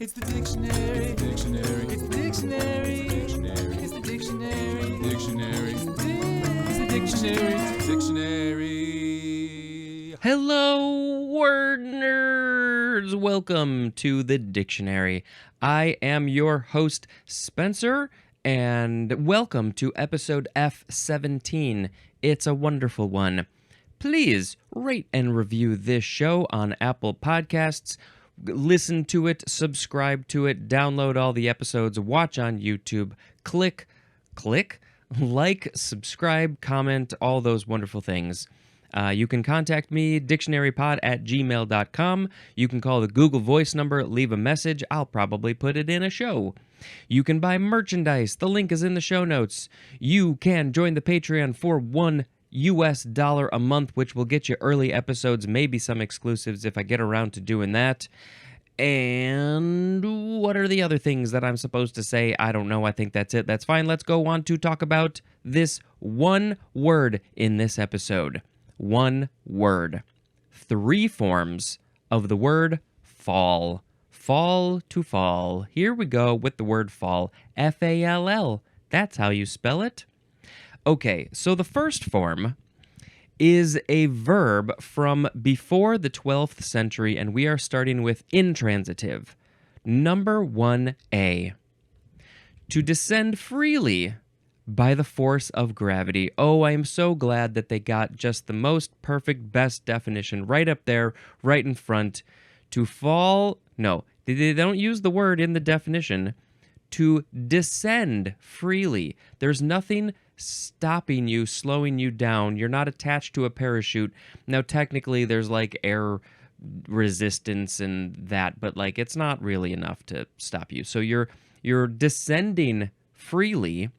It's the dictionary. It's the dictionary. It's the dictionary. It's the dictionary. Dictionary. It's the dictionary. It's the dictionary. Hello, word nerds! Welcome to the dictionary. I am your host, Spencer, and welcome to episode F17. It's a wonderful one. Please rate and review this show on Apple Podcasts. Listen to it, subscribe to it, download all the episodes, watch on YouTube, click, like, subscribe, comment, all those wonderful things. You can contact me, dictionarypod@gmail.com. You can call the Google Voice number, leave a message. I'll probably put it in a show. You can buy merchandise. The link is in the show notes. You can join the Patreon for $1 a month, which will get you early episodes, maybe some exclusives if I get around to doing that. And what are the other things that I'm supposed to say? I don't know. I think that's it. That's fine. Let's go on to talk about this one word in this episode. One word. 3 forms of the word fall. Fall to fall. Here we go with the word fall. F-A-L-L. That's how you spell it. Okay, so the first form is a verb from before the 12th century, and we are starting with intransitive. Number 1A. To descend freely by the force of gravity. Oh, I am so glad that they got just the most perfect, best definition right up there, right in front. To fall, no, they don't use the word in the definition. To descend freely. There's nothing stopping you, slowing you down. You're not attached to a parachute. Now, technically, there's like air resistance and that, but like it's not really enough to stop you. So you're descending freely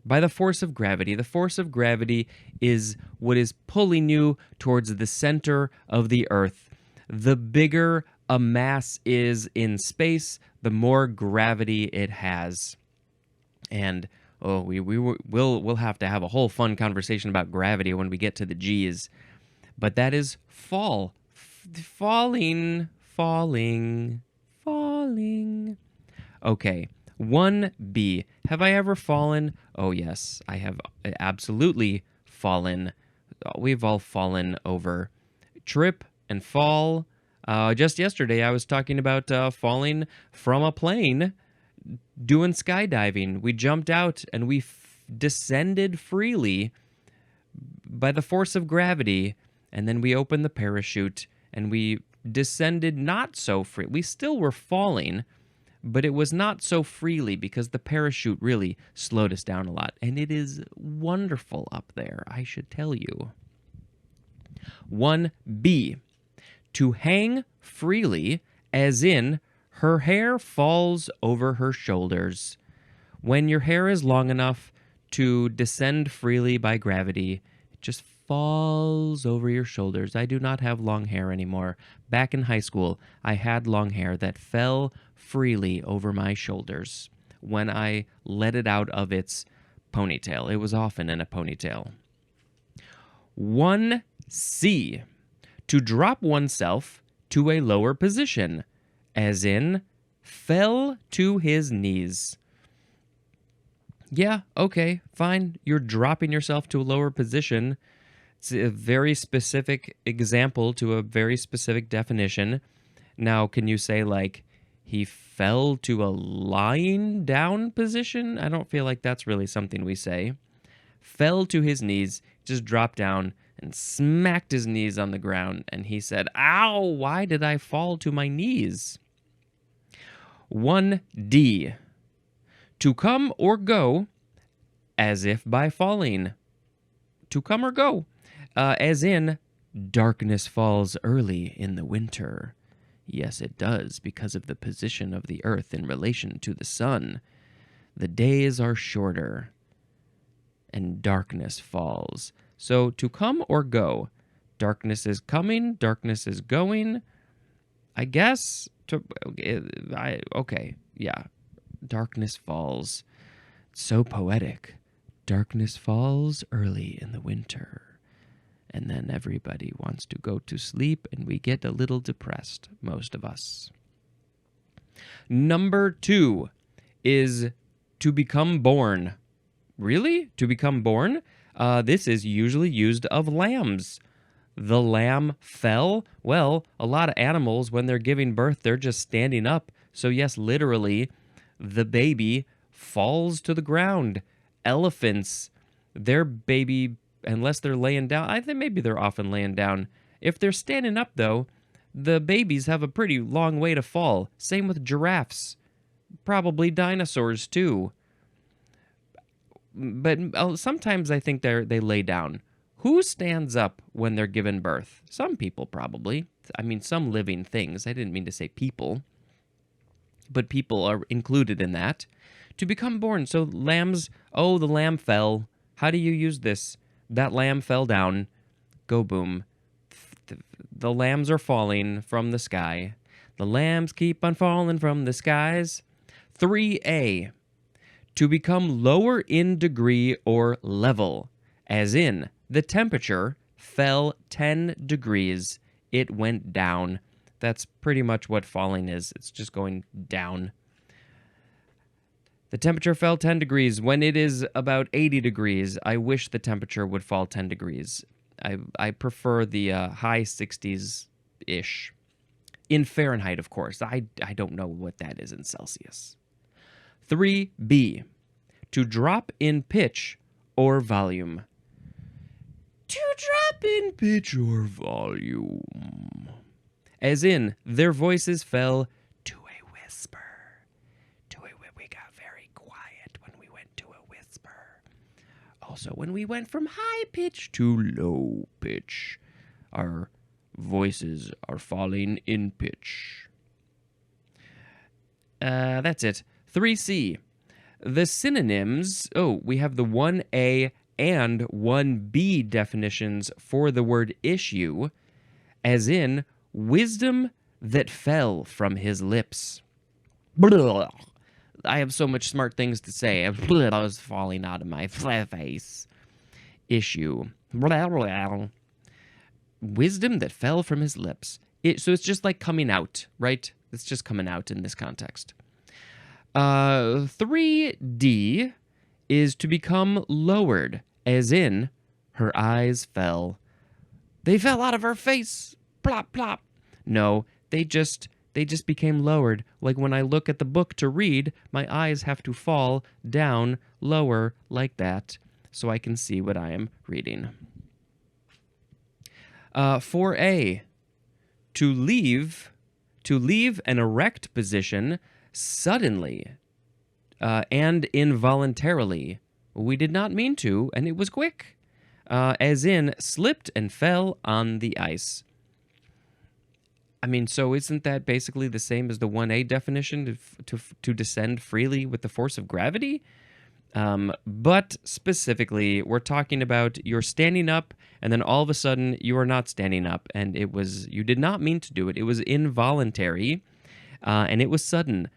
by the force of gravity. The force of gravity is what is pulling you towards the center of the earth. The bigger a mass is in space, the more gravity it has. And we'll have to have a whole fun conversation about gravity when we get to the G's. But that is fall. Falling. Okay, 1B. Have I ever fallen? Oh, yes, I have absolutely fallen. We've all fallen over. Trip and fall. Just yesterday, I was talking about falling from a plane doing skydiving. We jumped out and we descended freely by the force of gravity, and then we opened the parachute and we descended not so free. We still were falling, but it was not so freely because the parachute really slowed us down a lot, and it is wonderful up there, I should tell you. 1B. To hang freely, as in her hair falls over her shoulders. When your hair is long enough to descend freely by gravity, it just falls over your shoulders. I do not have long hair anymore. Back in high school, I had long hair that fell freely over my shoulders when I let it out of its ponytail. It was often in a ponytail. 1C. To drop oneself to a lower position, as in, fell to his knees. Yeah, okay, fine. You're dropping yourself to a lower position. It's a very specific example to a very specific definition. Now, can you say, like, he fell to a lying down position? I don't feel like that's really something we say. Fell to his knees, just dropped down and smacked his knees on the ground, and he said, "Ow, why did I fall to my knees?" 1D. To come or go, as if by falling. To come or go, as in, darkness falls early in the winter. Yes, it does, because of the position of the earth in relation to the sun. The days are shorter, and darkness falls. So, to come or go, darkness is coming, darkness is going, I guess. Okay, yeah. Darkness falls. So poetic. Darkness falls early in the winter. And then everybody wants to go to sleep, and we get a little depressed, most of us. Number 2 is to become born. Really? To become born? This is usually used of lambs. The lamb fell? Well, a lot of animals, when they're giving birth, they're just standing up. So yes, literally, the baby falls to the ground. Elephants, their baby, unless they're laying down, I think maybe they're often laying down. If they're standing up, though, the babies have a pretty long way to fall. Same with giraffes. Probably dinosaurs, too. But sometimes I think they lay down. Who stands up when they're given birth? Some people, probably. I mean, some living things. I didn't mean to say people. But people are included in that. To become born. So lambs, oh, the lamb fell. How do you use this? That lamb fell down. Go boom. The lambs are falling from the sky. The lambs keep on falling from the skies. 3A. To become lower in degree or level. As in, the temperature fell 10 degrees. It went down. That's pretty much what falling is. It's just going down. The temperature fell 10 degrees. When it is about 80 degrees, I wish the temperature would fall 10 degrees. I prefer the high 60s-ish. In Fahrenheit, of course. I don't know what that is in Celsius. 3B. To drop in pitch or volume. To drop in pitch or volume. As in, their voices fell to a whisper. We got very quiet when we went to a whisper. Also, when we went from high pitch to low pitch, our voices are falling in pitch. That's it. 3C. The synonyms, we have the 1A and 1B definitions for the word issue, as in, wisdom that fell from his lips. Blah. I have so much smart things to say. Blah, I was falling out of my face. Issue. Blah, blah. Wisdom that fell from his lips. So it's just like coming out, right? It's just coming out in this context. 3D is to become lowered, as in, her eyes fell. They fell out of her face. Plop, plop. No, they just became lowered. Like when I look at the book to read, my eyes have to fall down lower like that so I can see what I am reading. 4A. To leave an erect position suddenly and involuntarily. We did not mean to, and it was quick. As in, slipped and fell on the ice. I mean, so isn't that basically the same as the 1A definition to descend freely with the force of gravity? But specifically, we're talking about you're standing up, and then all of a sudden you are not standing up, and you did not mean to do it. It was involuntary, and it was sudden.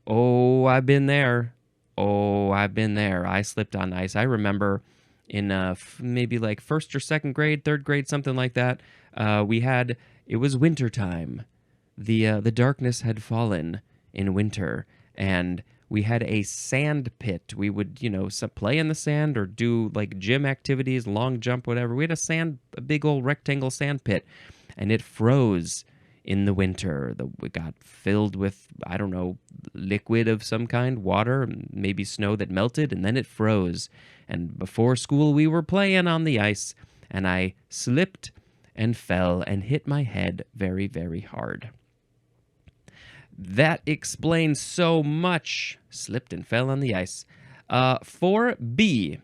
Oh, I've been there. I slipped on ice. I remember in maybe like first or second grade, third grade, something like that. It was winter time. The darkness had fallen in winter, and we had a sand pit. We would, play in the sand or do like gym activities, long jump, whatever. We had a big old rectangle sand pit, and it froze in the winter. It got filled with, I don't know, liquid of some kind, water, maybe snow that melted, and then it froze. And before school, we were playing on the ice, and I slipped and fell and hit my head very, very hard. That explains so much. Slipped and fell on the ice. 4B,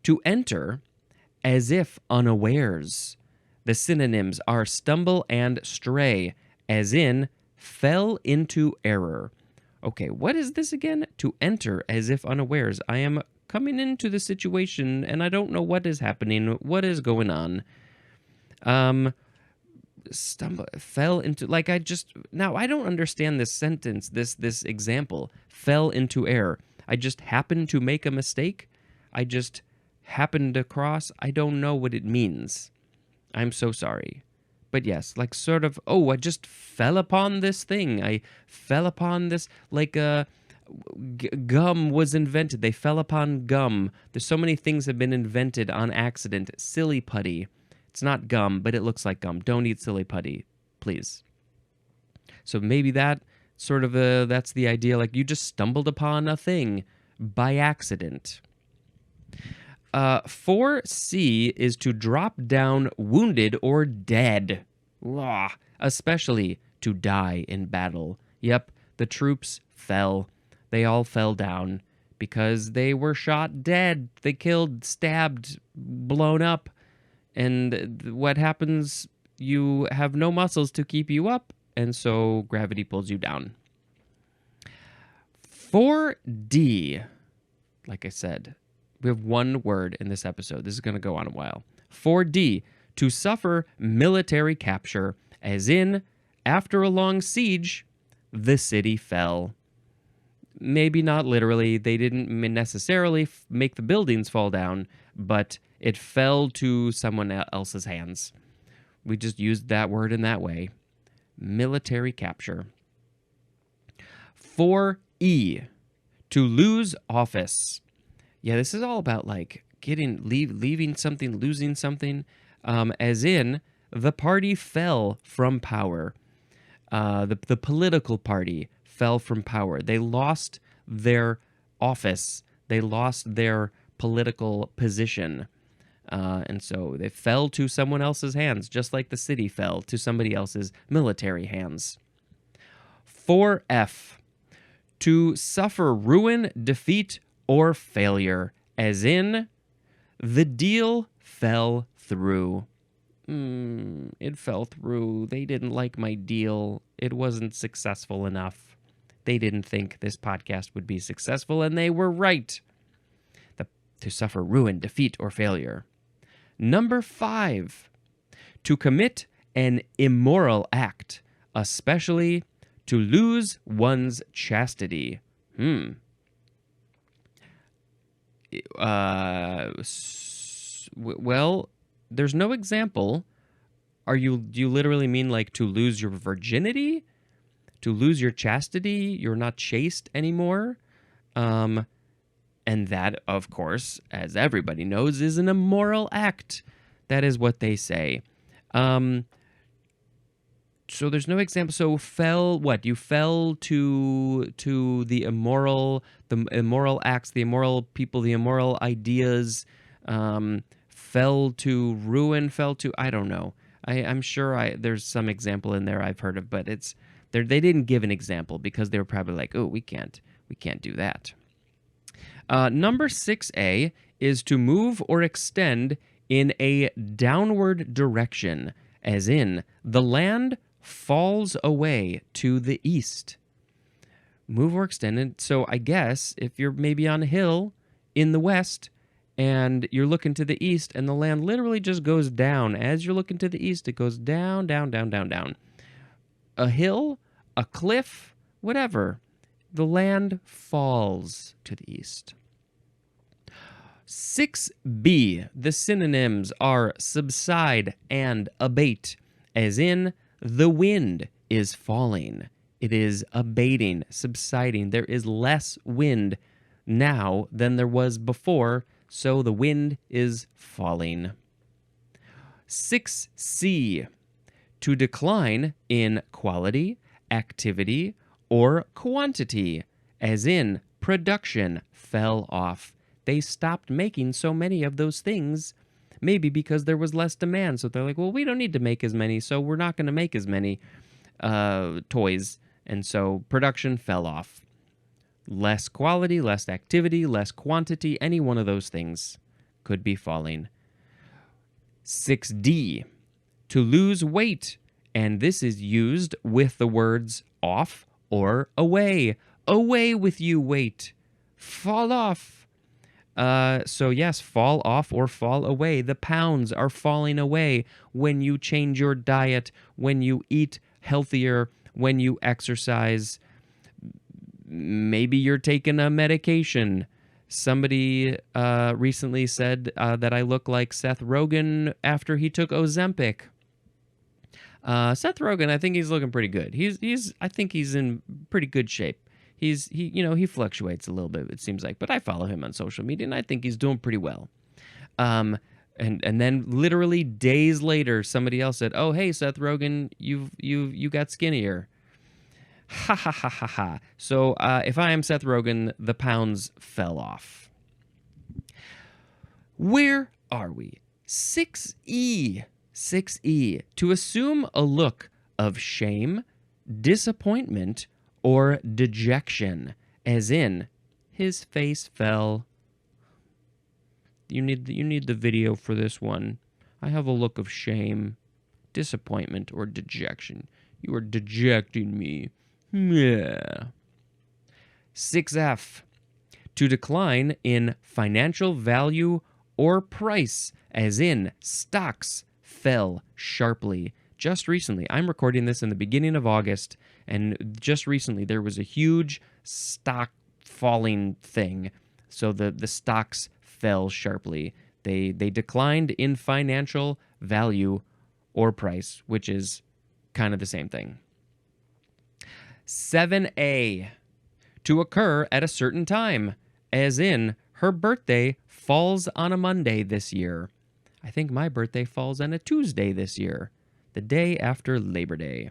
to enter as if unawares. The synonyms are stumble and stray, as in fell into error. Okay, what is this again? To enter as if unawares. I am coming into the situation and I don't know what is happening. What is going on? Fell into, now I don't understand this sentence, this example. Fell into error. I just happened to make a mistake. I just happened across. I don't know what it means. I'm so sorry. But yes, like sort of, oh, I just fell upon this thing. I fell upon this, like gum was invented. They fell upon gum. There's so many things have been invented on accident. Silly putty. It's not gum, but it looks like gum. Don't eat silly putty, please. So maybe that sort of that's the idea. Like you just stumbled upon a thing by accident. 4C is to drop down wounded or dead. Ugh. Especially to die in battle. Yep, the troops fell. They all fell down because they were shot dead. They killed, stabbed, blown up. And what happens? You have no muscles to keep you up, and so gravity pulls you down. 4D, like I said, we have one word in this episode. This is going to go on a while. 4D, to suffer military capture, as in, after a long siege, the city fell. Maybe not literally. They didn't necessarily make the buildings fall down, but it fell to someone else's hands. We just used that word in that way. Military capture. 4E, to lose office. Yeah, this is all about like leaving something, losing something, as in the party fell from power. The political party fell from power. They lost their office. They lost their political position. And so they fell to someone else's hands, just like the city fell to somebody else's military hands. 4F, to suffer ruin, defeat, or failure, as in, the deal fell through. It fell through. They didn't like my deal. It wasn't successful enough. They didn't think this podcast would be successful, and they were right. To suffer ruin, defeat, or failure. Number 5, to commit an immoral act, especially to lose one's chastity. Well, there's no example. Do you literally mean like to lose your virginity? To lose your chastity? You're not chaste anymore? And that, of course, as everybody knows, is an immoral act. That is what they say. So there's no example. So fell what? You fell to the immoral acts, the immoral people, the immoral ideas. Fell to ruin. Fell to, I don't know. I'm sure there's some example in there I've heard of, but they didn't give an example because they were probably like, oh, we can't do that. Number 6A is to move or extend in a downward direction, as in the land falls away to the east. Move or extend. So I guess if you're maybe on a hill in the west and you're looking to the east and the land literally just goes down. As you're looking to the east, it goes down, down, down, down, down. A hill, a cliff, whatever. The land falls to the east. 6B, the synonyms are subside and abate, as in the wind is falling. It is abating, subsiding. There is less wind now than there was before, so the wind is falling. 6C, to decline in quality, activity, or quantity, as in production fell off. They stopped making so many of those things, maybe because there was less demand. So they're like, well, we don't need to make as many, so we're not going to make as many toys. And so production fell off. Less quality, less activity, less quantity, any one of those things could be falling. 6D, to lose weight. And this is used with the words off or away. Away with you, weight. Fall off. So yes, fall off or fall away. The pounds are falling away when you change your diet, when you eat healthier, when you exercise. Maybe you're taking a medication. Somebody recently said that I look like Seth Rogen after he took Ozempic. Seth Rogen, I think he's looking pretty good. I think he's in pretty good shape. He fluctuates a little bit, it seems like, but I follow him on social media, and I think he's doing pretty well. And then literally days later, somebody else said, "Oh, hey, Seth Rogen, you got skinnier." Ha ha ha ha ha. So if I am Seth Rogen, the pounds fell off. Where are we? 6E. 6E. To assume a look of shame, disappointment, or dejection, as in, his face fell. You need the video for this one. I have a look of shame, disappointment, or dejection. You are dejecting me. Yeah. 6F. To decline in financial value or price, as in stocks fell sharply. Just recently, I'm recording this in the beginning of August, and just recently there was a huge stock falling thing. So the stocks fell sharply. They declined in financial value or price, which is kind of the same thing. 7A. To occur at a certain time, as in her birthday falls on a Monday this year. I think my birthday falls on a Tuesday this year, the day after Labor Day.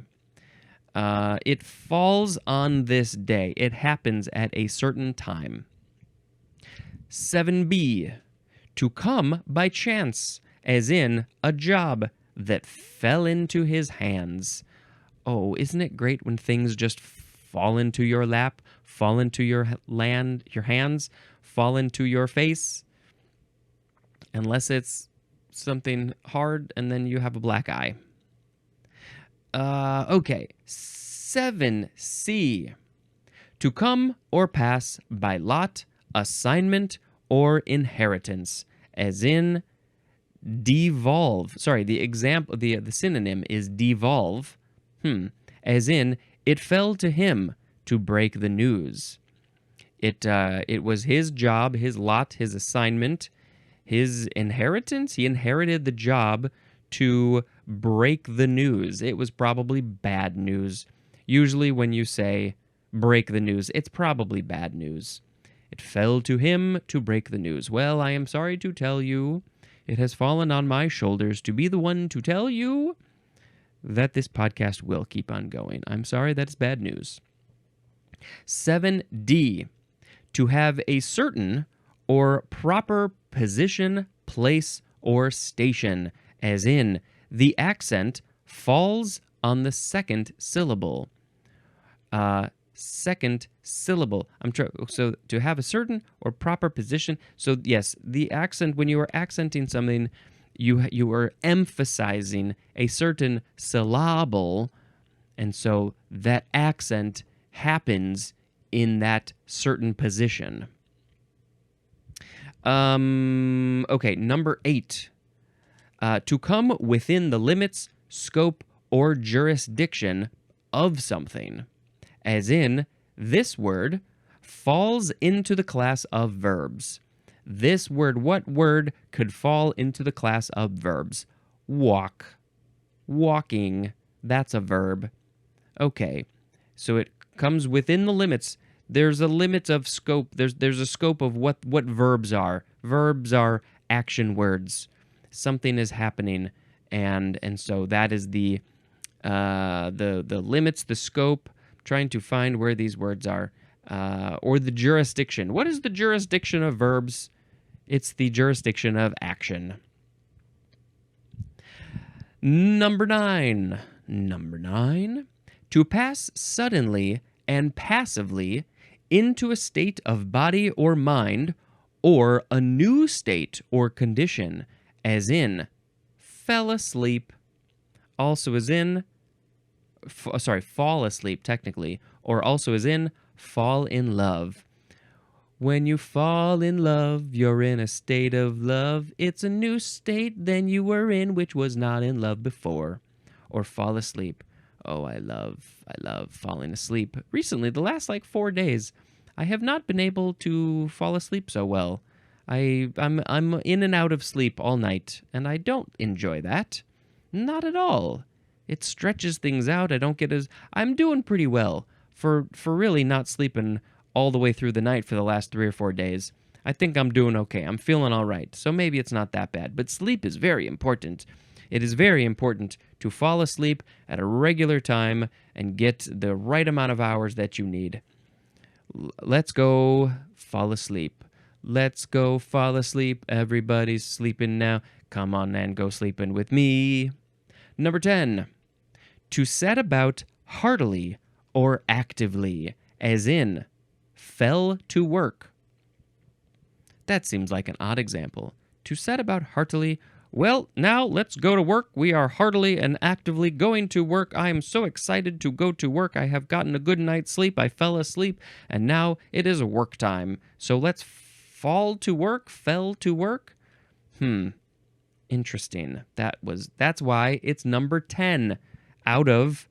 It falls on this day. It happens at a certain time. 7B. To come by chance, as in a job that fell into his hands. Oh, isn't it great when things just fall into your lap, fall into your hands, fall into your face? Unless it's something hard and then you have a black eye. Okay. 7C. To come or pass by lot, assignment, or inheritance, as in devolve. Sorry, the synonym is devolve. As in, it fell to him to break the news. It was his job, his lot, his assignment, his inheritance. He inherited the job to break the news. It was probably bad news. Usually when you say break the news, it's probably bad news. It fell to him to break the news. Well, I am sorry to tell you, it has fallen on my shoulders to be the one to tell you that this podcast will keep on going. I'm sorry, that's bad news. 7D. To have a certain or proper position, place, or station, as in, the accent falls on the second syllable. Second syllable. So to have a certain or proper position. So yes, the accent, when you are accenting something, you are emphasizing a certain syllable, and so that accent happens in that certain position. Okay, number 8. To come within the limits, scope, or jurisdiction of something. As in, this word falls into the class of verbs. This word, what word could fall into the class of verbs? Walk. Walking, that's a verb. Okay, so it comes within the limits. There's a limit of scope. There's a scope of what verbs are. Verbs are action words. Something is happening, and so that is the limits, the scope. Trying to find where these words are, or the jurisdiction. What is the jurisdiction of verbs? It's the jurisdiction of action. Number 9. To pass suddenly and passively into a state of body or mind, or a new state or condition, as in, fell asleep. Also as in, fall asleep, technically, or also as in, fall in love. When you fall in love, you're in a state of love. It's a new state than you were in, which was not in love before. Or fall asleep. Oh, I love falling asleep. Recently, the last 4 days, I have not been able to fall asleep so well. I'm in and out of sleep all night, and I don't enjoy that. Not at all. It stretches things out. I'm doing pretty well for really not sleeping all the way through the night for the last 3 or 4 days. I think I'm doing okay. I'm feeling all right. So maybe it's not that bad. But sleep is very important. It is very important to fall asleep at a regular time and get the right amount of hours that you need. Let's go fall asleep. Let's go fall asleep. Everybody's sleeping now. Come on and go sleeping with me. Number 10. To set about heartily or actively, as in, fell to work. That seems like an odd example. To set about heartily. Well, now let's go to work. We are heartily and actively going to work. I am so excited to go to work. I have gotten a good night's sleep. I fell asleep, and now it is work time. So let's fall to work, fell to work. Interesting. That's why it's number 10 out of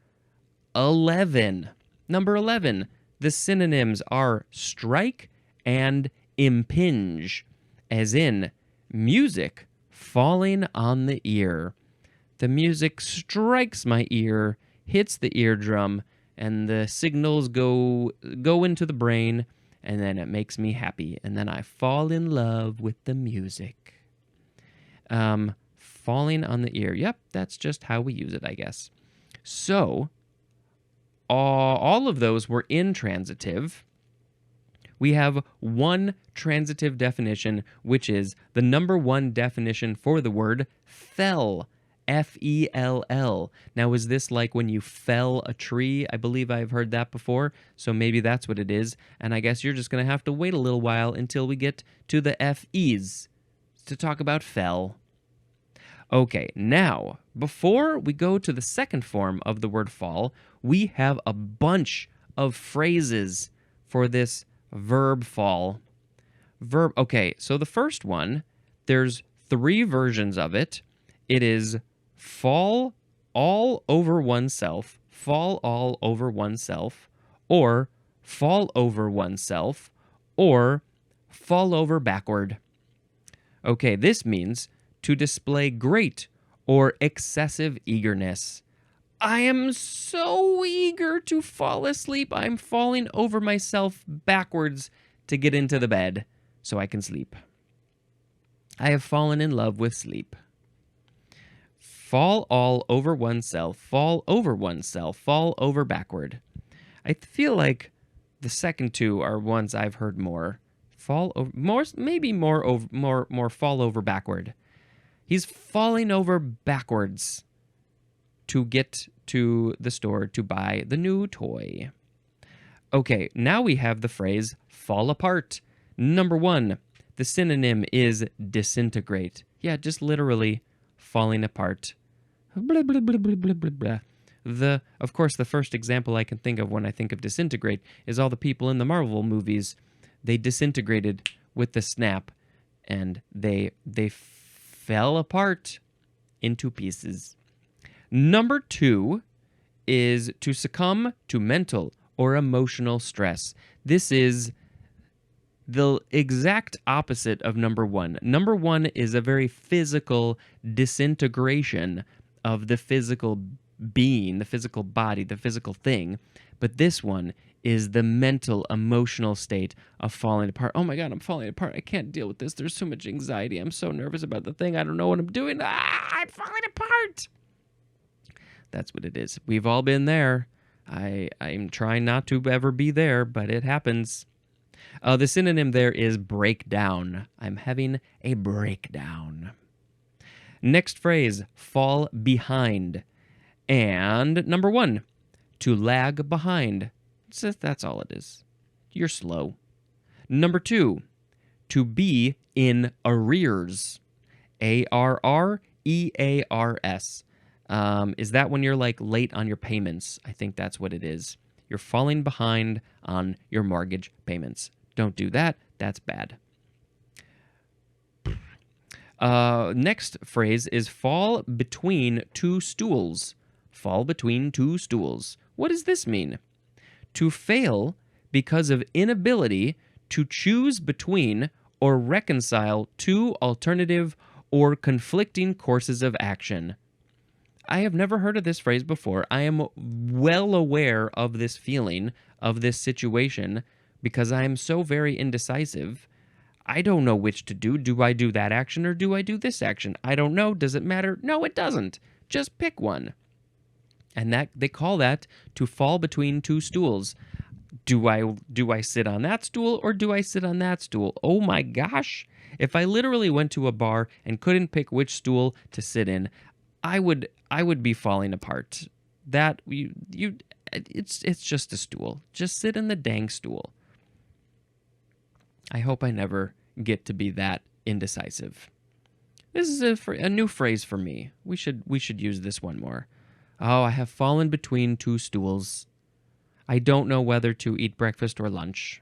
11. Number 11. The synonyms are strike and impinge, as in music falling on the ear. The music strikes my ear, hits the eardrum, and the signals go into the brain, and then it makes me happy, and then I fall in love with the music. Falling on the ear. Yep, that's just how we use it, I guess. So, all of those were intransitive. We have one transitive definition, which is the number 1 definition for the word fell. F-E-L-L. Now, is this like when you fell a tree? I believe I've heard that before, so maybe that's what it is. And I guess you're just going to have to wait a little while until we get to the F-E's to talk about fell. Okay, now, before we go to the second form of the word fall, we have a bunch of phrases for this verb fall. Okay, so the first one, there's 3 versions of it. It is fall all over oneself, fall all over oneself, or fall over oneself, or fall over backward. Okay, this means to display great or excessive eagerness. I am so eager to fall asleep. I'm falling over myself backwards to get into the bed so I can sleep. I have fallen in love with sleep. Fall all over oneself, fall over oneself, fall over backward. I feel like the second 2 are ones I've heard more. Fall over, more fall over backward. He's falling over backwards to get to the store to buy the new toy. Okay, now we have the phrase fall apart. Number 1, the synonym is disintegrate. Yeah, just literally falling apart. Blah, blah, blah, blah, blah, blah, blah. Of course, the first example I can think of when I think of disintegrate is all the people in the Marvel movies. They disintegrated with the snap, and they fell apart into pieces. Number 2 is to succumb to mental or emotional stress. This is the exact opposite of number 1. Number 1 is a very physical disintegration of the physical being, the physical body, the physical thing. But this one is the mental, emotional state of falling apart. Oh my God, I'm falling apart. I can't deal with this. There's so much anxiety. I'm so nervous about the thing. I don't know what I'm doing. I'm falling apart. That's what it is. We've all been there. I'm trying not to ever be there, but it happens. The synonym there is breakdown. I'm having a breakdown. Next phrase, fall behind. And number 1, to lag behind. That's all it is. You're slow. Number 2, to be in arrears. A-R-R-E-A-R-S. Is that when you're like late on your payments? I think that's what it is. You're falling behind on your mortgage payments. Don't do that. That's bad. Next phrase is fall between 2 stools. Fall between 2 stools. What does this mean? To fail because of inability to choose between or reconcile 2 alternative or conflicting courses of action. I have never heard of this phrase before. I am well aware of this feeling, of this situation, because I am so very indecisive. I don't know which to do. Do I do that action or do I do this action? I don't know. Does it matter? No, it doesn't. Just pick one. And that they call that to fall between two stools. Do I sit on that stool or do I sit on that stool? Oh my gosh. If I literally went to a bar and couldn't pick which stool to sit in, I would be falling apart. It's just a stool. Just sit in the dang stool. I hope I never get to be that indecisive. This is a new phrase for me. We should use this one more. Oh, I have fallen between two stools. I don't know whether to eat breakfast or lunch.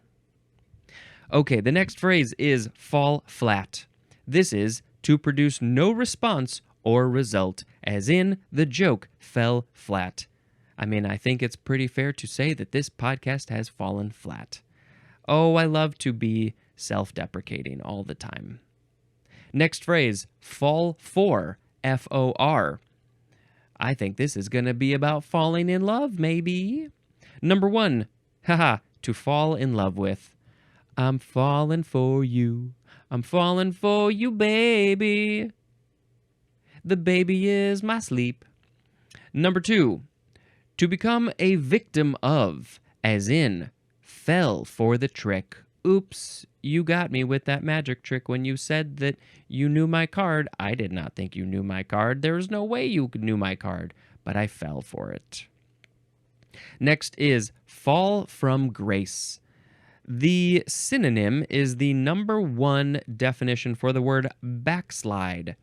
Okay, the next phrase is fall flat. This is to produce no response or result, as in the joke fell flat. I mean, I think it's pretty fair to say that this podcast has fallen flat. Oh, I love to be self-deprecating all the time. Next phrase, fall for, F-O-R. I think this is going to be about falling in love, maybe. Number 1, to fall in love with. I'm falling for you. I'm falling for you, baby. The baby is my sleep. Number 2, to become a victim of, as in, fell for the trick. Oops, you got me with that magic trick when you said that you knew my card. I did not think you knew my card. There's no way you knew my card, but I fell for it. Next is fall from grace. The synonym is the number 1 definition for the word backslide.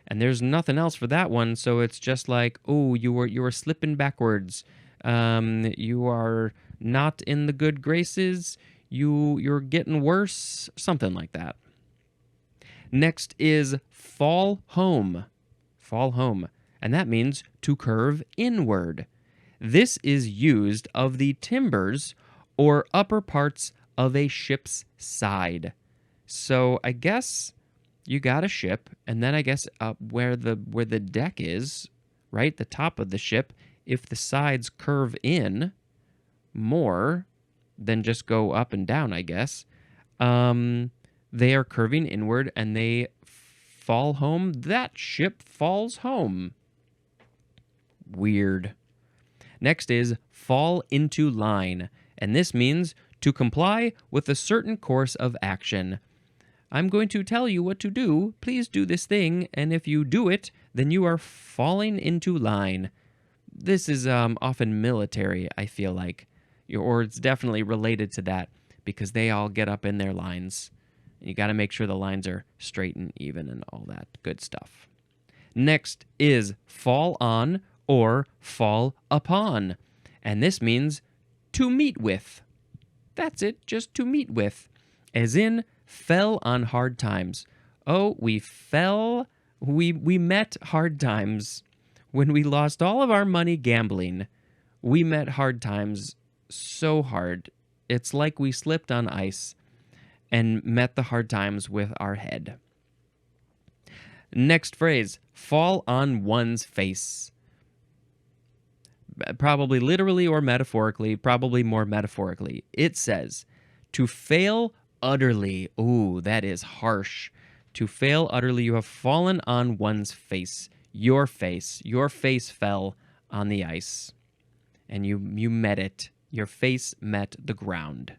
And there's nothing else for that one, so it's just like, oh, you were slipping backwards. You are not in the good graces. You're getting worse, something like that. Next is fall home. Fall home. And that means to curve inward. This is used of the timbers or upper parts of a ship's side. So I guess you got a ship, and then I guess where the deck is, right, the top of the ship, if the sides curve in more than just go up and down, I guess, they are curving inward and they fall home. That ship falls home. Weird. Next is fall into line, and this means to comply with a certain course of action. I'm going to tell you what to do. Please do this thing, and if you do it, then you are falling into line. This is often military, I feel like, or it's definitely related to that because they all get up in their lines. And you got to make sure the lines are straight and even and all that good stuff. Next is fall on or fall upon, and this means to meet with. That's it, just to meet with, as in fell on hard times. Oh, we met hard times. When we lost all of our money gambling, we met hard times so hard. It's like we slipped on ice and met the hard times with our head. Next phrase, fall on one's face. Probably literally or metaphorically, probably more metaphorically. It says, to fail utterly. Ooh, that is harsh. To fail utterly, you have fallen on one's face. Your face fell on the ice. And you met it. Your face met the ground.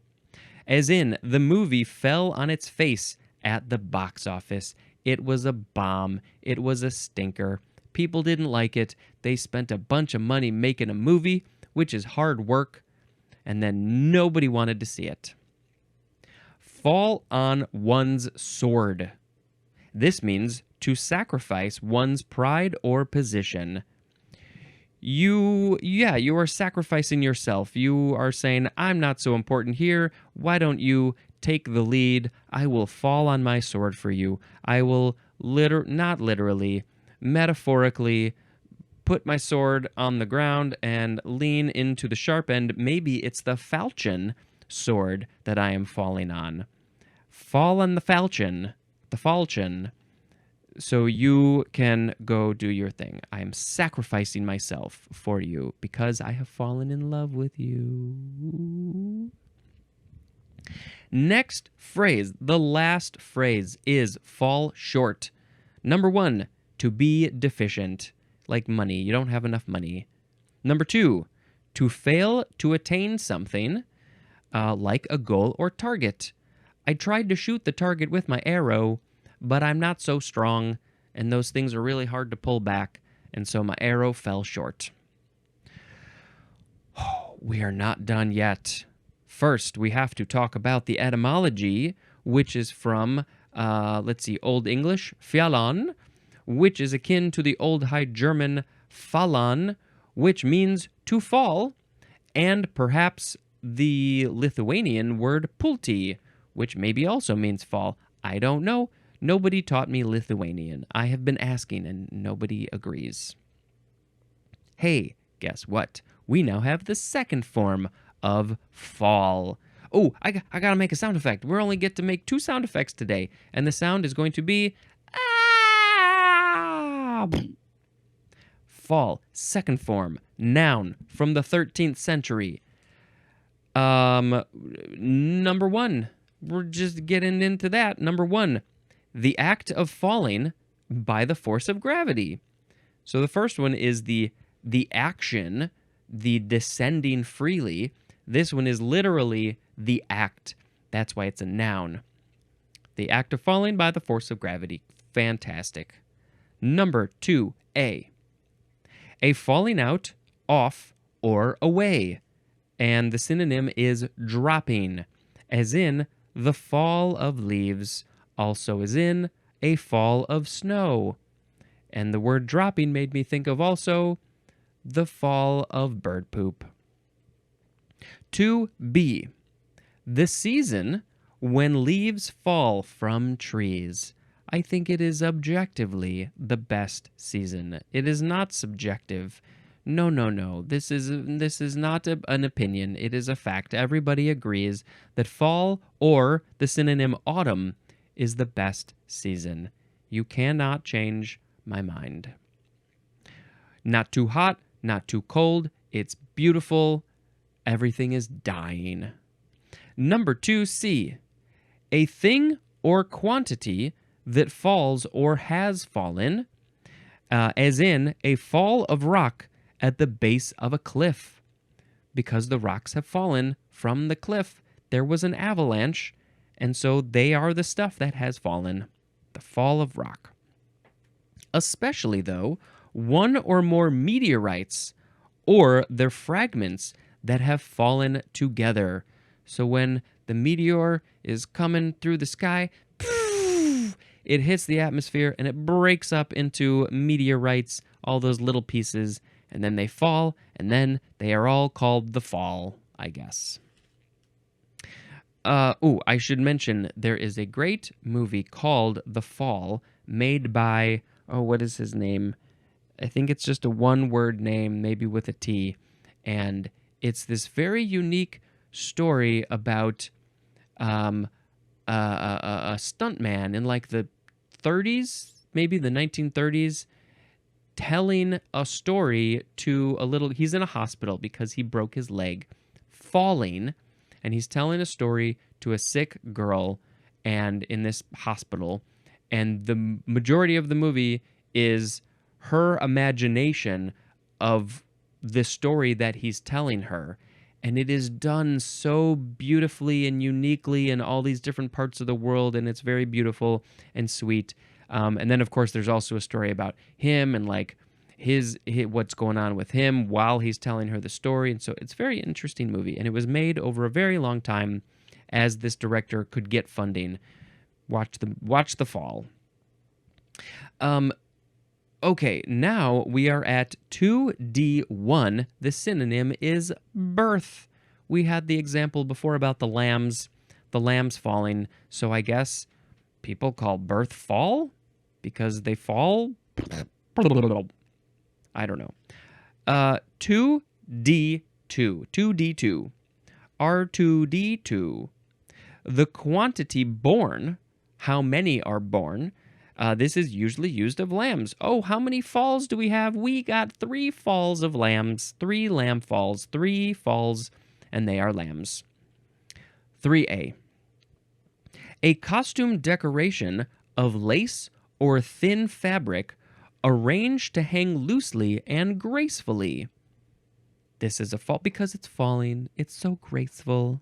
As in, the movie fell on its face at the box office. It was a bomb. It was a stinker. People didn't like it. They spent a bunch of money making a movie, which is hard work, and then nobody wanted to see it. Fall on one's sword. This means to sacrifice one's pride or position. You are sacrificing yourself. You are saying, I'm not so important here. Why don't you take the lead? I will fall on my sword for you. I will not literally, metaphorically put my sword on the ground and lean into the sharp end. Maybe it's the falchion sword that I am falling on. Fall on the falchion. The falchion. So you can go do your thing. I am sacrificing myself for you because I have fallen in love with you. Next phrase, the last phrase is fall short. Number 1, to be deficient, like money. You don't have enough money. Number 2, to fail to attain something, like a goal or target. I tried to shoot the target with my arrow, but I'm not so strong, and those things are really hard to pull back, and so my arrow fell short. We are not done yet. First, we have to talk about the etymology, which is from, Old English, fjallan, which is akin to the Old High German fallan, which means to fall, and perhaps the Lithuanian word pulti, which maybe also means fall. I don't know. Nobody taught me Lithuanian. I have been asking and nobody agrees. Hey, guess what? We now have the second form of fall. Oh, I gotta make a sound effect. We're only get to make 2 sound effects today, and the sound is going to be ah! Fall, second form, noun from the 13th century. Number 1, we're just getting into that. Number 1, the act of falling by the force of gravity. So the first one is the action, the descending freely. This one is literally the act. That's why it's a noun. The act of falling by the force of gravity. Fantastic. Number 2, a falling out, off, or away. And the synonym is dropping, as in the fall of leaves, also as in a fall of snow. And the word dropping made me think of also the fall of bird poop. 2b, the season when leaves fall from trees. I think it is objectively the best season. It is not subjective. No. This is not an opinion. It is a fact. Everybody agrees that fall, or the synonym autumn, is the best season. You cannot change my mind. Not too hot, not too cold. It's beautiful. Everything is dying. Number 2c, a thing or quantity that falls or has fallen, as in a fall of rock at the base of a cliff. Because the rocks have fallen from the cliff, there was an avalanche, and so they are the stuff that has fallen. The fall of rock. Especially, though, one or more meteorites or their fragments that have fallen together. So when the meteor is coming through the sky, it hits the atmosphere and it breaks up into meteorites, all those little pieces, and then they fall, and then they are all called the fall, I guess. I should mention there is a great movie called The Fall, made by, what is his name? I think it's just a one-word name, maybe with a T, and it's this very unique story about a stuntman in like the 30s, maybe the 1930s, telling a story to he's in a hospital because he broke his leg, falling, and he's telling a story to a sick girl and in this hospital, and the majority of the movie is her imagination of the story that he's telling her. And it is done so beautifully and uniquely in all these different parts of the world, and it's very beautiful and sweet. And then, of course, there's also a story about him and like his what's going on with him while he's telling her the story. And so it's a very interesting movie, and it was made over a very long time as this director could get funding. Watch The Fall. Okay, now we are at 2D1. The synonym is birth. We had the example before about the lambs falling. So I guess people call birth fall because they fall. I don't know. 2D2. 2D2. R2D2. The quantity born, how many are born, This is usually used of lambs. Oh, how many falls do we have? We got 3 falls of lambs, 3 lamb falls, 3 falls, and they are lambs. 3A. A costume decoration of lace or thin fabric arranged to hang loosely and gracefully. This is a fall because it's falling. It's so graceful.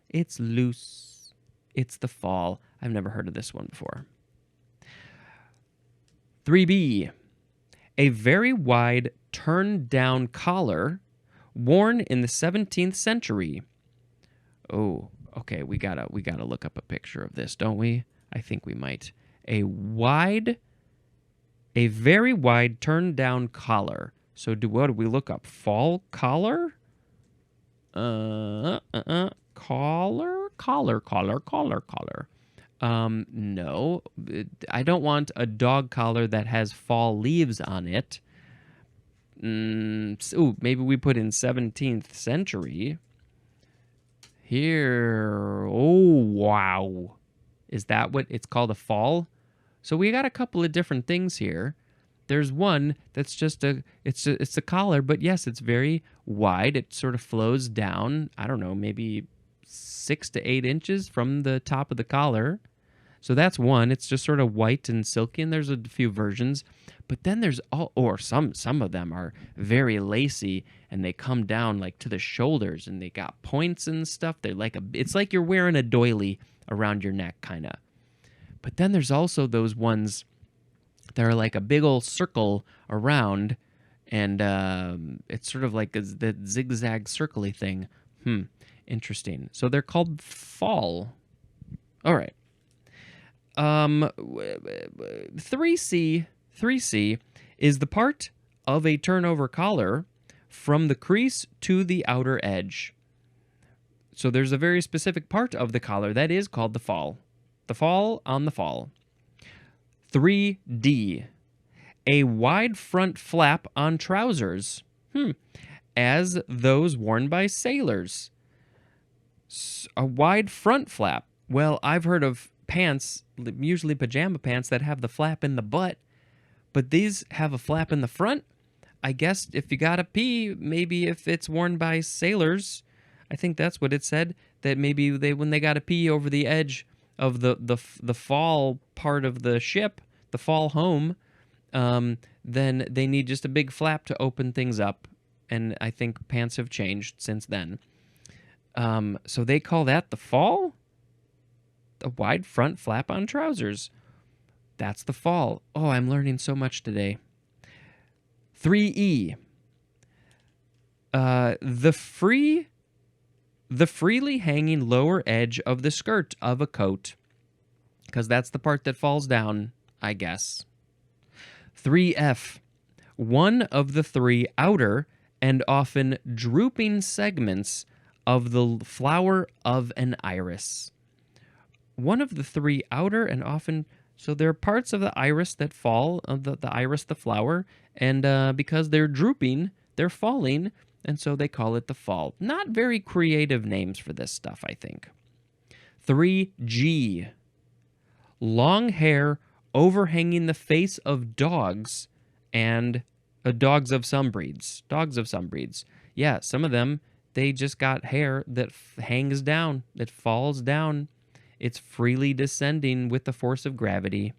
It's loose. It's the fall. I've never heard of this one before. 3B. A very wide turned-down collar worn in the 17th century. Oh, okay, we gotta look up a picture of this, don't we? I think we might. A very wide turned-down collar. So what do we look up? Fall collar? Collar. No, I don't want a dog collar that has fall leaves on it. Maybe we put in 17th century. Here, oh, wow. Is that what it's called, a fall? So we got a couple of different things here. There's one that's just it's a collar, but yes, it's very wide. It sort of flows down, I don't know, maybe 6 to 8 inches from the top of the collar. So that's one. It's just sort of white and silky, and there's a few versions. But then there's some of them are very lacy, and they come down like to the shoulders, and they got points and stuff. They're like it's like you're wearing a doily around your neck, kind of. But then there's also those ones that are like a big old circle around, and it's sort of like the zigzag circly thing. Interesting. So they're called fall. All right. 3C is the part of a turnover collar from the crease to the outer edge. So there's a very specific part of the collar that is called the fall. The fall on the fall. 3D. A wide front flap on trousers. As those worn by sailors. A wide front flap. Well, I've heard of pants, usually pajama pants, that have the flap in the butt, but these have a flap in the front. I guess if you gotta pee, maybe if it's worn by sailors, I think that's what it said, that maybe when they gotta pee over the edge of the fall part of the ship, the fall home, then they need just a big flap to open things up, and I think pants have changed since then. So they call that the fall? A wide front flap on trousers. That's the fall. Oh, I'm learning so much today. 3E. The freely hanging lower edge of the skirt of a coat. Because that's the part that falls down, I guess. 3F. One of the 3 outer and often drooping segments of the flower of an iris. One of the 3 outer and often... So there are parts of the iris that fall, of the iris, the flower, and because they're drooping, they're falling, and so they call it the fall. Not very creative names for this stuff, I think. 3G. Long hair overhanging the face of dogs and dogs of some breeds. Dogs of some breeds. Yeah, some of them, they just got hair that hangs down, that falls down. It's freely descending with the force of gravity.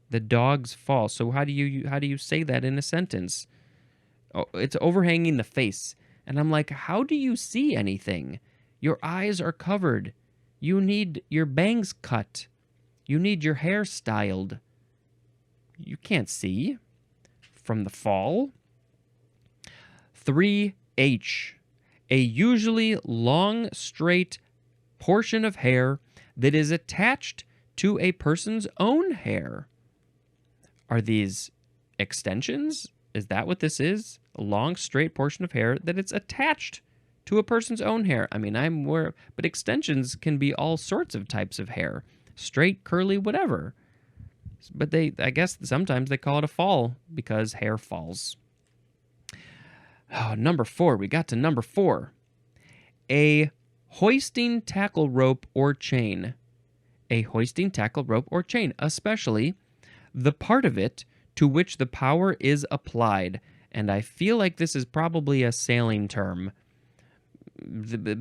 The dogs fall. So how do you say that in a sentence? Oh, it's overhanging the face. And I'm like, how do you see anything? Your eyes are covered. You need your bangs cut. You need your hair styled. You can't see from the fall. 3H. A usually long, straight portion of hair that is attached to a person's own hair. Are these extensions? Is that what this is? A long, straight portion of hair that it's attached to a person's own hair. I mean, but extensions can be all sorts of types of hair. Straight, curly, whatever. But I guess sometimes they call it a fall because hair falls. Oh, number 4. We got to number 4. A hoisting tackle rope or chain. A hoisting tackle rope or chain, especially the part of it to which the power is applied. And I feel like this is probably a sailing term.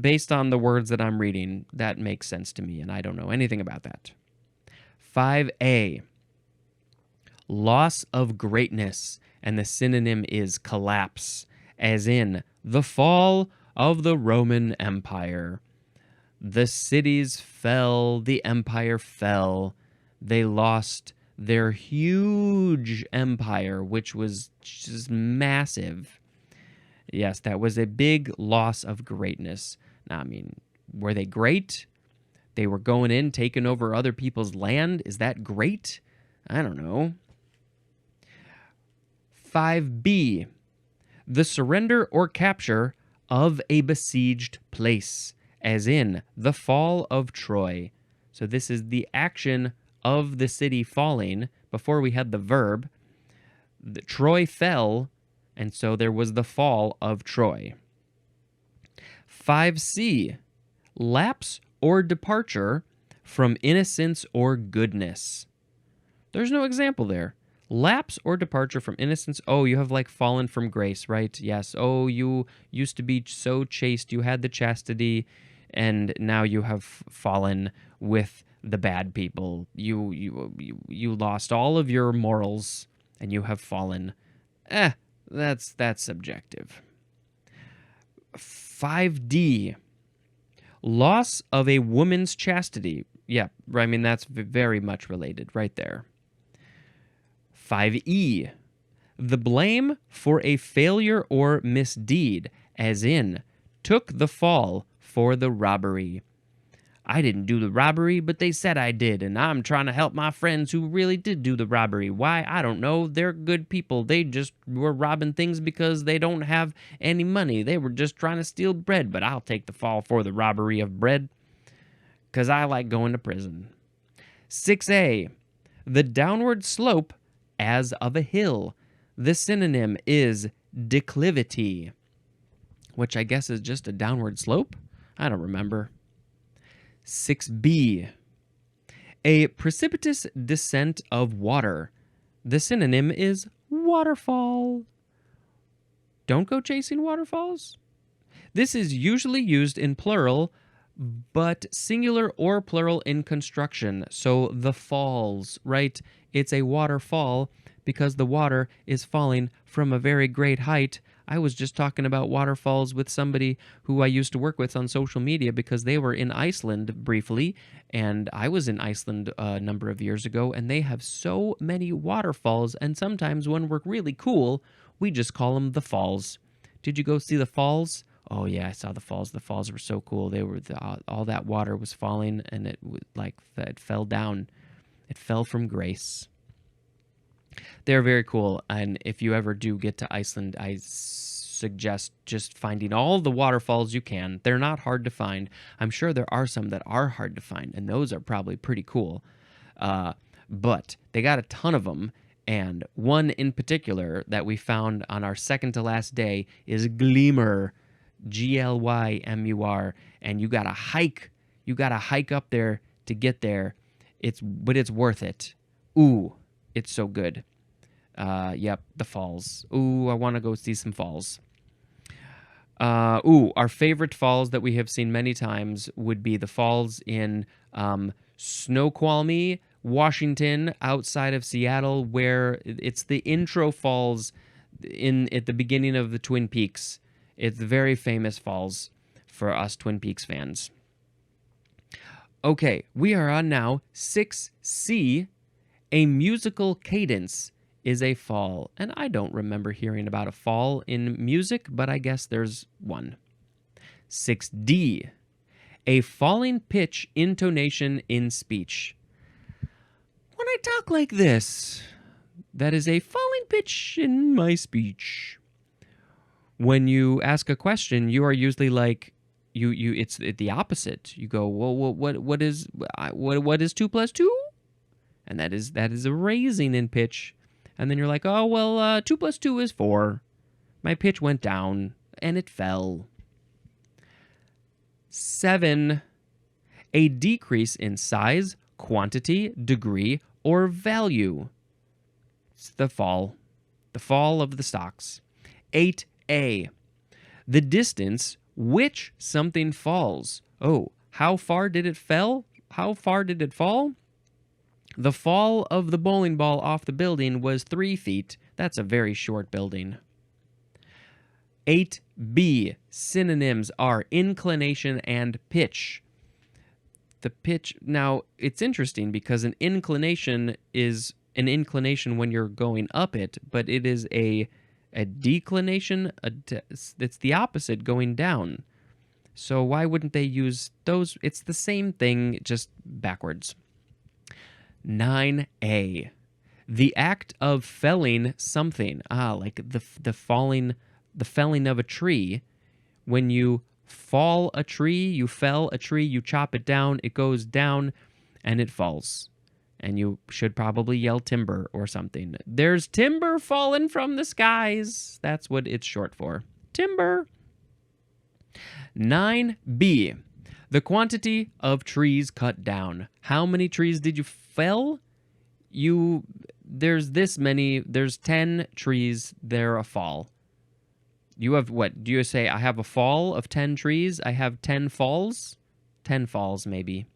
Based on the words that I'm reading, that makes sense to me, and I don't know anything about that. 5A, loss of greatness, and the synonym is collapse, as in the fall of the Roman Empire. The cities fell, the empire fell. They lost their huge empire, which was just massive. Yes, that was a big loss of greatness. Now, I mean, were they great? They were going in, taking over other people's land. Is that great? I don't know. 5B, the surrender or capture of a besieged place, as in the fall of Troy. So this is the action of the city falling. Before we had the verb. Troy fell, and so there was the fall of Troy. 5C, lapse or departure from innocence or goodness. There's no example there. Lapse or departure from innocence. Oh, you have like fallen from grace, right? Yes. Oh, you used to be so chaste. You had the chastity, and now you have fallen with the bad people. You lost all of your morals, and you have fallen. That's subjective. 5D, loss of a woman's chastity. Yeah, I mean, that's very much related right there. 5E, the blame for a failure or misdeed, as in, took the fall for the robbery. I didn't do the robbery, but they said I did, and I'm trying to help my friends who really did do the robbery. Why? I don't know. They're good people. They just were robbing things because they don't have any money. They were just trying to steal bread, but I'll take the fall for the robbery of bread because I like going to prison. 6A, the downward slope as of a hill. The synonym is declivity, which I guess is just a downward slope. I don't remember. 6B, a precipitous descent of water. The synonym is waterfall. Don't go chasing waterfalls. This is usually used in plural, but singular or plural in construction. So the falls, right? It's a waterfall because the water is falling from a very great height. I was just talking about waterfalls with somebody who I used to work with on social media because they were in Iceland briefly, and I was in Iceland a number of years ago, and they have so many waterfalls, and sometimes when we're really cool, we just call them the falls. Did you go see the falls? Oh yeah, I saw the falls. The falls were so cool. They were all that water was falling, and it fell down. It fell from grace. They're very cool, and if you ever do get to Iceland, I suggest just finding all the waterfalls you can. They're not hard to find. I'm sure there are some that are hard to find, and those are probably pretty cool. But they got a ton of them, and one in particular that we found on our second to last day is Glymur, Glymur, and you gotta hike. You gotta hike up there to get there. But it's worth it. Ooh, it's so good. Yep, the falls. Ooh, I want to go see some falls. Our favorite falls that we have seen many times would be the falls in Snoqualmie, Washington, outside of Seattle, where it's the intro falls at the beginning of the Twin Peaks. It's very famous falls for us Twin Peaks fans. Okay, we are on now 6C, a musical cadence is a fall. And I don't remember hearing about a fall in music, but I guess there's one. 6D, a falling pitch intonation in speech. When I talk like this, that is a falling pitch in my speech. When you ask a question, you are usually like, it's the opposite. You go, well, what is 2 plus 2? And that is a raising in pitch. And then you're like, oh, well, 2 plus 2 is 4. My pitch went down, and it fell. 7, a decrease in size, quantity, degree, or value. It's the fall. The fall of the stocks. 8A. The distance which something falls. Oh, how far did it fell? How far did it fall? The fall of the bowling ball off the building was 3 feet. That's a very short building. 8B. Synonyms are inclination and pitch. The pitch, now, it's interesting because an inclination is an inclination when you're going up it, but it is a declination. It's the opposite, going down. So why wouldn't they use those? It's the same thing, just backwards. 9A. The act of felling something. Like the felling of a tree. When you fall a tree, you fell a tree, you chop it down, it goes down, and it falls. And you should probably yell timber or something. There's timber falling from the skies. That's what it's short for. Timber. 9B. The quantity of trees cut down. How many trees did you fell? There's this many. There's 10 trees. They're a fall. You have what? Do you say I have a fall of 10 trees? I have 10 falls? 10 falls, maybe.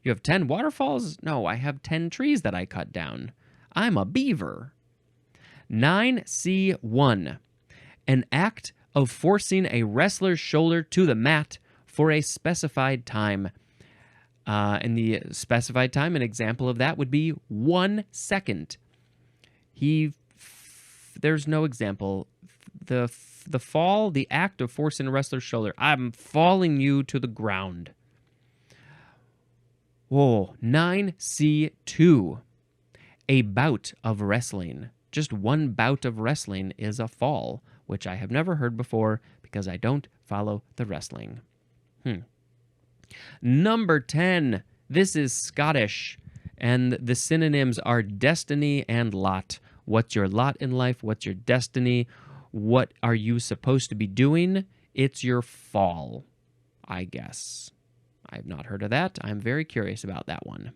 You have 10 waterfalls? No, I have 10 trees that I cut down. I'm a beaver. 9C1. An act of forcing a wrestler's shoulder to the mat for a specified time. And the specified time, an example of that would be 1 second. There's no example. The fall, the act of forcing a wrestler's shoulder. I'm falling you to the ground. Whoa, 9C2. A bout of wrestling. Just one bout of wrestling is a fall, which I have never heard before because I don't follow the wrestling. Number 10. This is Scottish, and the synonyms are destiny and lot. What's your lot in life? What's your destiny? What are you supposed to be doing? It's your fall, I guess. I've not heard of that. I'm very curious about that one.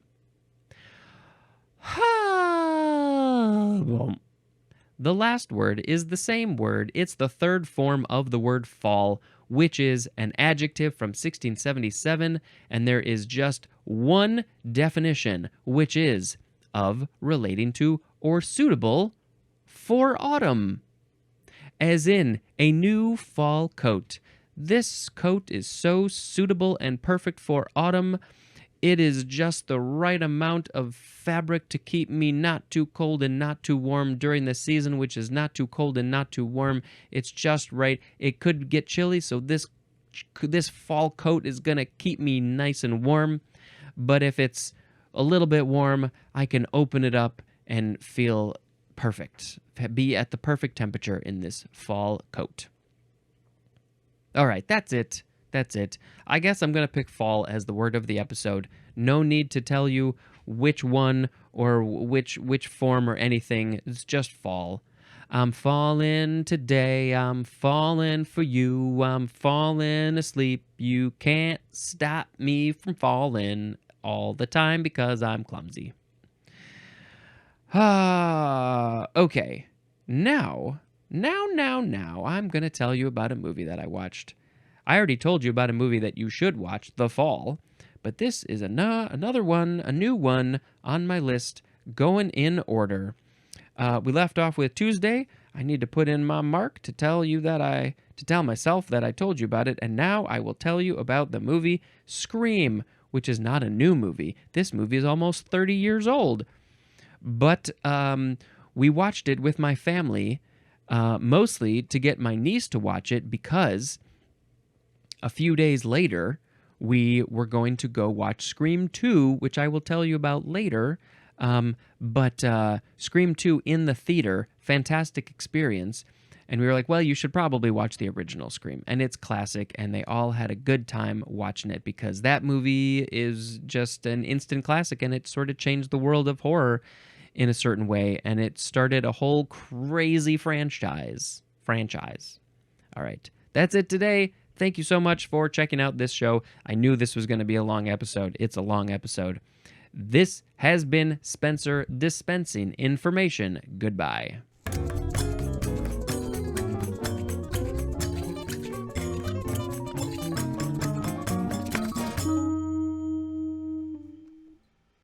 The last word is the same word. It's the third form of the word fall, which is an adjective from 1677, and there is just one definition, which is of, relating to, or suitable for autumn. As in, a new fall coat. This coat is so suitable and perfect for autumn. It is just the right amount of fabric to keep me not too cold and not too warm during the season, which is not too cold and not too warm. It's just right. It could get chilly, so this fall coat is going to keep me nice and warm. But if it's a little bit warm, I can open it up and feel perfect. Be at the perfect temperature in this fall coat. All right, that's it. That's it. I guess I'm going to pick fall as the word of the episode. No need to tell you which one or which form or anything. It's just fall. I'm falling today. I'm falling for you. I'm falling asleep. You can't stop me from falling all the time because I'm clumsy. Okay. Now, I'm going to tell you about a movie that I watched. I already told you about a movie that you should watch, The Fall, but this is another one, a new one on my list, going in order. We left off with Tuesday. I need to put in my mark to tell myself that I told you about it, and now I will tell you about the movie Scream, which is not a new movie. This movie is almost 30 years old, but we watched it with my family, mostly to get my niece to watch it because a few days later, we were going to go watch Scream 2, which I will tell you about later. But Scream 2 in the theater, fantastic experience. And we were like, well, you should probably watch the original Scream. And it's classic, and they all had a good time watching it because that movie is just an instant classic, and it sort of changed the world of horror in a certain way. And it started a whole crazy franchise. All right, that's it today. Thank you so much for checking out this show. I knew this was going to be a long episode. It's a long episode. This has been Spencer dispensing information. Goodbye.